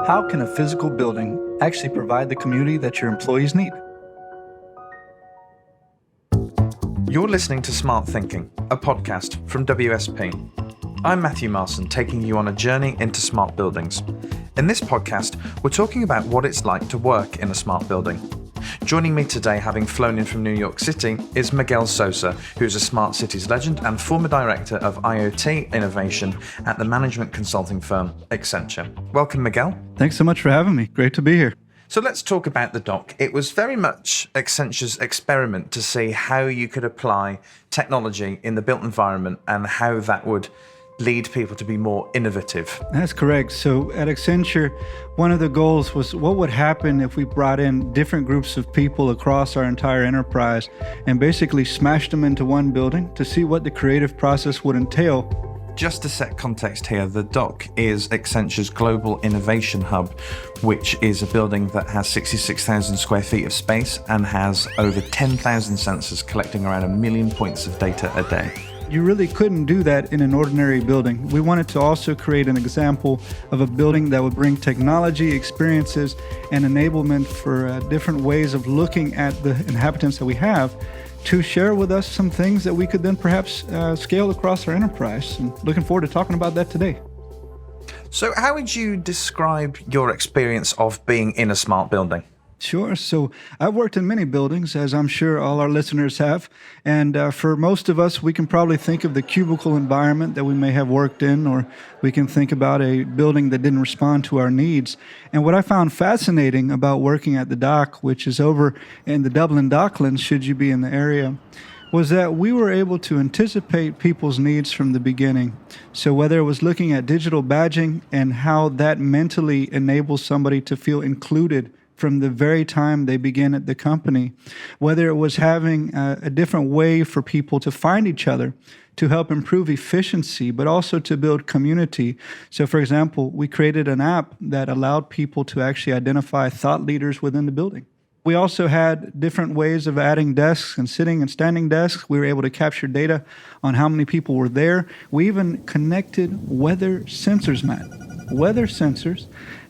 How can a physical building actually provide the community that your employees need? You're listening to Smart Thinking, a podcast from WSP. I'm Matthew Marson, taking you on a journey into smart buildings. In this podcast, we're talking about what it's like to work in a smart building. Joining me today, having flown in from New York City, is Miguel Sosa, who's a smart cities legend and former director of IoT innovation at the management consulting firm Accenture. Welcome, Miguel. Thanks so much for having me. Great to be here. So let's talk about the dock. It was very much Accenture's experiment to see how you could apply technology in the built environment and how that would lead people to be more innovative. That's correct. So at Accenture, one of the goals was what would happen if we brought in different groups of people across our entire enterprise and basically smashed them into one building to see what the creative process would entail. Just to set context here, the dock is Accenture's global innovation hub, which is a building that has 66,000 square feet of space and has over 10,000 sensors collecting around 1 million points of data a day. You really couldn't do that in an ordinary building. We wanted to also create an example of a building that would bring technology, experiences, and enablement for different ways of looking at the inhabitants that we have to share with us some things that we could then perhaps scale across our enterprise. And looking forward to talking about that today. So how would you describe your experience of being in a smart building? Sure. So I've worked in many buildings, as I'm sure all our listeners have. And for most of us, we can probably think of the cubicle environment that we may have worked in, or we can think about a building that didn't respond to our needs. And what I found fascinating about working at the dock, which is over in the Dublin Docklands, should you be in the area, was that we were able to anticipate people's needs from the beginning. So whether it was looking at digital badging and how that mentally enables somebody to feel included from the very time they begin at the company, whether it was having a different way for people to find each other to help improve efficiency, but also to build community. So for example, we created an app that allowed people to actually identify thought leaders within the building. We also had different ways of adding desks and sitting and standing desks. We were able to capture data on how many people were there. We even connected weather sensors, Matt. Weather sensors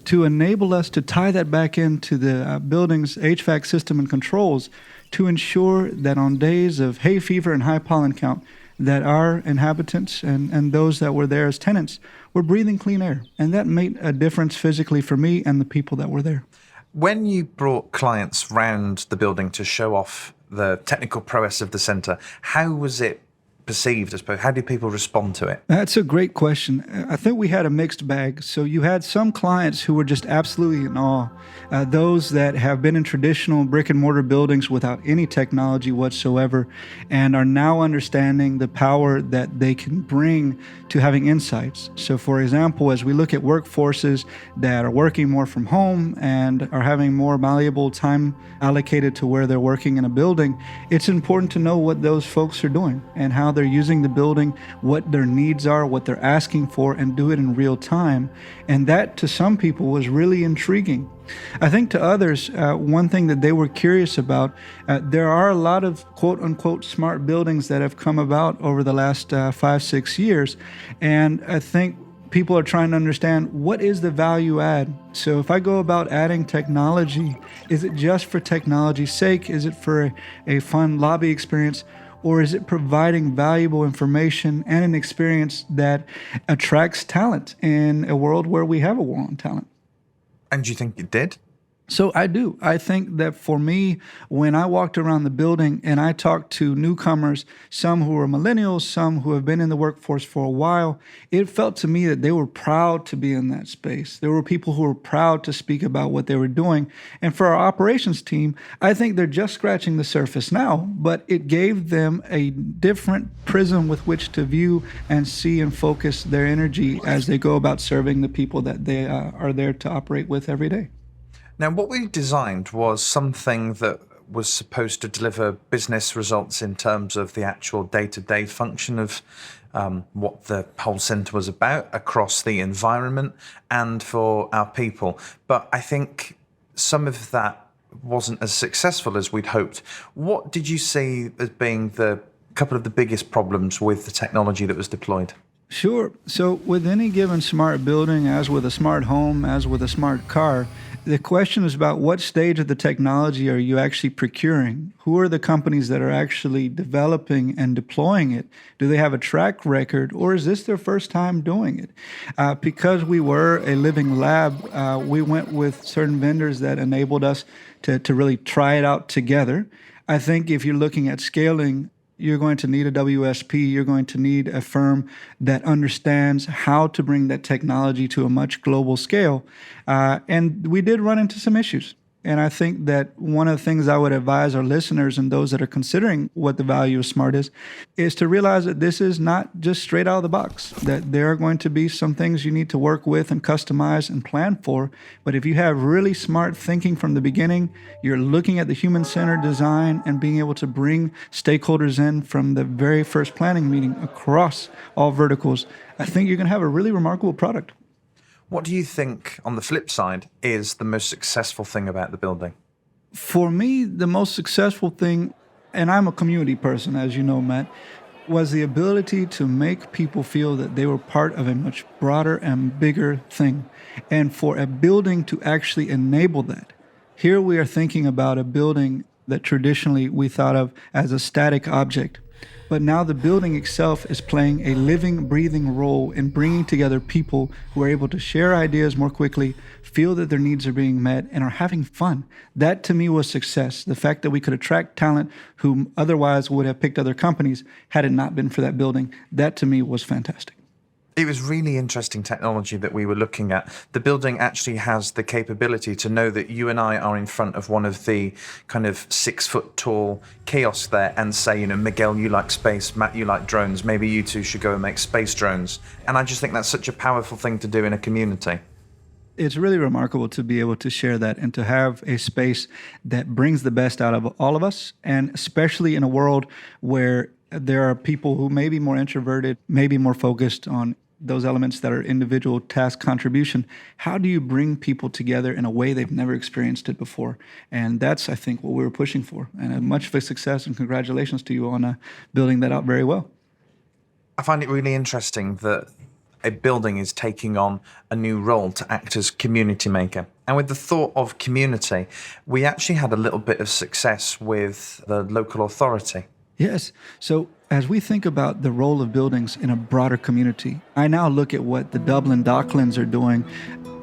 to enable us to tie that back into the building's HVAC system and controls to ensure that on days of hay fever and high pollen count, that our inhabitants and those that were there as tenants were breathing clean air. And that made a difference physically for me and the people that were there. When you brought clients round the building to show off the technical prowess of the centre, how was it perceived, I suppose? How did people respond to it? That's a great question. I think we had a mixed bag. So you had some clients who were just absolutely in awe. Those that have been in traditional brick and mortar buildings without any technology whatsoever and are now understanding the power that they can bring to having insights. So for example, as we look at workforces that are working more from home and are having more malleable time allocated to where they're working in a building, it's important to know what those folks are doing and how they're using the building, what their needs are, what they're asking for, and do it in real time. And that, to some people, was really intriguing. I think to others, one thing that they were curious about, there are a lot of quote-unquote smart buildings that have come about over the last 5-6 years. And I think people are trying to understand, what is the value add? So if I go about adding technology, is it just for technology's sake? Is it for a fun lobby experience? Or is it providing valuable information and an experience that attracts talent in a world where we have a war on talent? And do you think it did? So I do. I think that for me, when I walked around the building and I talked to newcomers, some who were millennials, some who have been in the workforce for a while, it felt to me that they were proud to be in that space. There were people who were proud to speak about what they were doing. And for our operations team, I think they're just scratching the surface now, but it gave them a different prism with which to view and see and focus their energy as they go about serving the people that they are there to operate with every day. Now, what we designed was something that was supposed to deliver business results in terms of the actual day-to-day function of what the whole centre was about across the environment and for our people. But I think some of that wasn't as successful as we'd hoped. What did you see as being the couple of the biggest problems with the technology that was deployed? Sure. So, with any given smart building, as with a smart home, as with a smart car, the question is about what stage of the technology are you actually procuring? Who are the companies that are actually developing and deploying it? Do they have a track record, or is this their first time doing it? Because we were a living lab, we went with certain vendors that enabled us to really try it out together. I think if you're looking at scaling, you're going to need a WSP. You're going to need a firm that understands how to bring that technology to a much global scale. And we did run into some issues. And I think that one of the things I would advise our listeners and those that are considering what the value of smart is to realize that this is not just straight out of the box, that there are going to be some things you need to work with and customize and plan for. But if you have really smart thinking from the beginning, you're looking at the human-centered design and being able to bring stakeholders in from the very first planning meeting across all verticals, I think you're going to have a really remarkable product. What do you think, on the flip side, is the most successful thing about the building? For me, the most successful thing, and I'm a community person, as you know, Matt, was the ability to make people feel that they were part of a much broader and bigger thing. And for a building to actually enable that. Here we are thinking about a building that traditionally we thought of as a static object. But now the building itself is playing a living, breathing role in bringing together people who are able to share ideas more quickly, feel that their needs are being met, and are having fun. That to me was success. The fact that we could attract talent who otherwise would have picked other companies had it not been for that building, that to me was fantastic. It was really interesting technology that we were looking at. The building actually has the capability to know that you and I are in front of one of the kind of 6-foot tall kiosks there and say, Miguel, you like space, Matt, you like drones, maybe you two should go and make space drones. And I just think that's such a powerful thing to do in a community. It's really remarkable to be able to share that and to have a space that brings the best out of all of us, and especially in a world where there are people who may be more introverted, maybe more focused on those elements that are individual task contribution. How do you bring people together in a way they've never experienced it before? And that's, I think, what we were pushing for. And much of a success, and congratulations to you on building that out very well. I find it really interesting that a building is taking on a new role to act as community maker. And with the thought of community, we actually had a little bit of success with the local authority. Yes. So as we think about the role of buildings in a broader community, I now look at what the Dublin Docklands are doing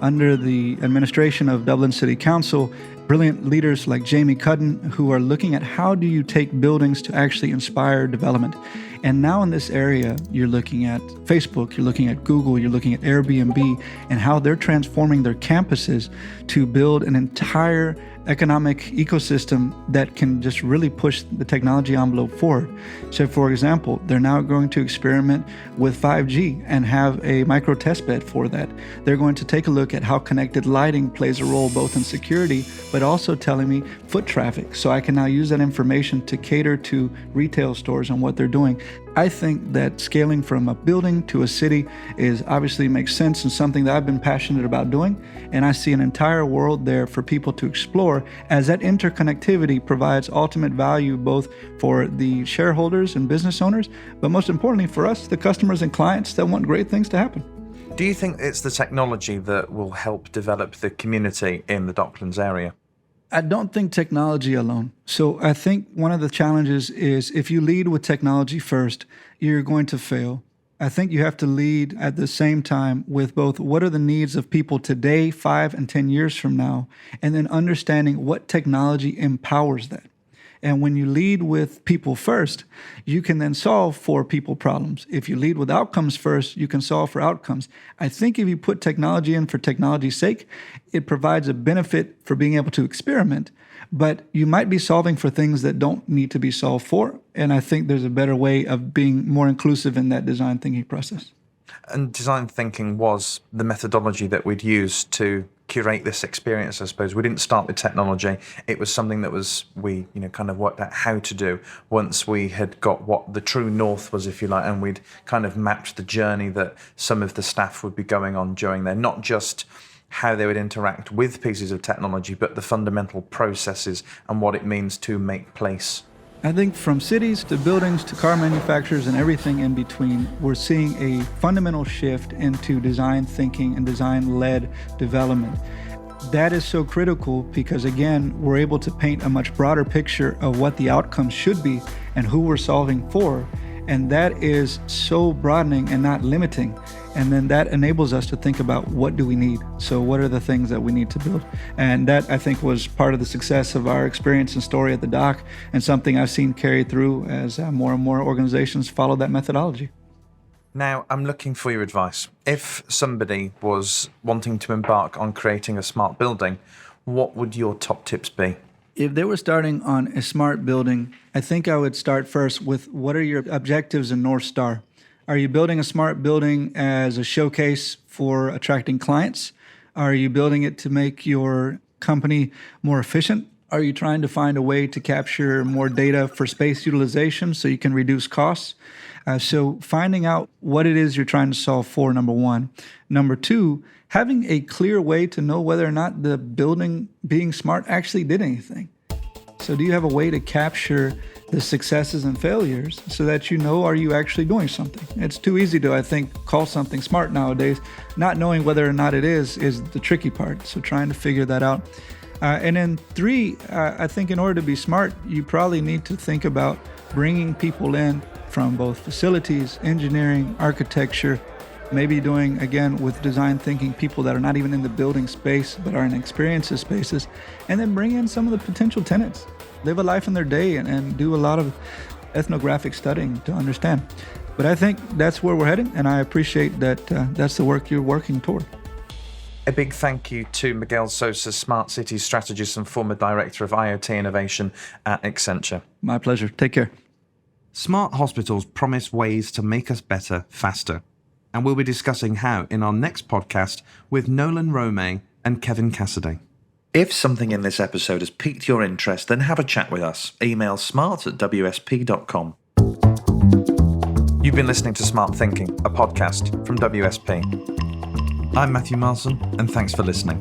under the administration of Dublin City Council, brilliant leaders like Jamie Cudden, who are looking at how do you take buildings to actually inspire development. And now in this area, you're looking at Facebook, you're looking at Google, you're looking at Airbnb, and how they're transforming their campuses to build an entire economic ecosystem that can just really push the technology envelope forward. So for example, they're now going to experiment with 5G and have a micro test bed for that. They're going to take a look at how connected lighting plays a role both in security, but also telling me foot traffic. So I can now use that information to cater to retail stores and what they're doing. I think that scaling from a building to a city is obviously makes sense and something that I've been passionate about doing. And I see an entire world there for people to explore as that interconnectivity provides ultimate value both for the shareholders and business owners, but most importantly for us, the customers and clients that want great things to happen. Do you think it's the technology that will help develop the community in the Docklands area? I don't think technology alone. So I think one of the challenges is if you lead with technology first, you're going to fail. I think you have to lead at the same time with both what are the needs of people today, 5 and 10 years from now, and then understanding what technology empowers that. And when you lead with people first, you can then solve for people problems. If you lead with outcomes first, you can solve for outcomes. I think if you put technology in for technology's sake, it provides a benefit for being able to experiment, but you might be solving for things that don't need to be solved for. And I think there's a better way of being more inclusive in that design thinking process. And design thinking was the methodology that we'd use to curate this experience, I suppose. We didn't start with technology. It was something that we kind of worked out how to do once we had got what the true north was, if you like, and we'd kind of mapped the journey that some of the staff would be going on during there, not just how they would interact with pieces of technology, but the fundamental processes and what it means to make place I think from cities to buildings to car manufacturers and everything in between, we're seeing a fundamental shift into design thinking and design-led development. That is so critical because, again, we're able to paint a much broader picture of what the outcomes should be and who we're solving for. And that is so broadening and not limiting. And then that enables us to think about what do we need? So what are the things that we need to build? And that, I think, was part of the success of our experience and story at the dock, and something I've seen carry through as more and more organizations follow that methodology. Now, I'm looking for your advice. If somebody was wanting to embark on creating a smart building, what would your top tips be? If they were starting on a smart building, I think I would start first with what are your objectives and North Star? Are you building a smart building as a showcase for attracting clients? Are you building it to make your company more efficient? Are you trying to find a way to capture more data for space utilization so you can reduce costs? So finding out what it is you're trying to solve for, number one. Number two, having a clear way to know whether or not the building being smart actually did anything. So do you have a way to capture the successes and failures so that you know, are you actually doing something? It's too easy to, I think, call something smart nowadays. Not knowing whether or not it is the tricky part. So trying to figure that out. And then three, I think in order to be smart, you probably need to think about bringing people in from both facilities, engineering, architecture, maybe doing, again, with design thinking, people that are not even in the building space, but are in experiences spaces, and then bring in some of the potential tenants, live a life in their day and do a lot of ethnographic studying to understand. But I think that's where we're heading, and I appreciate that that's the work you're working toward. A big thank you to Miguel Sosa, Smart Cities Strategist and former Director of IoT Innovation at Accenture. My pleasure. Take care. Smart hospitals promise ways to make us better faster. And we'll be discussing how in our next podcast with Nolan Romay and Kevin Cassidy. If something in this episode has piqued your interest, then have a chat with us. Email smart@wsp.com. You've been listening to Smart Thinking, a podcast from WSP. I'm Matthew Marson, and thanks for listening.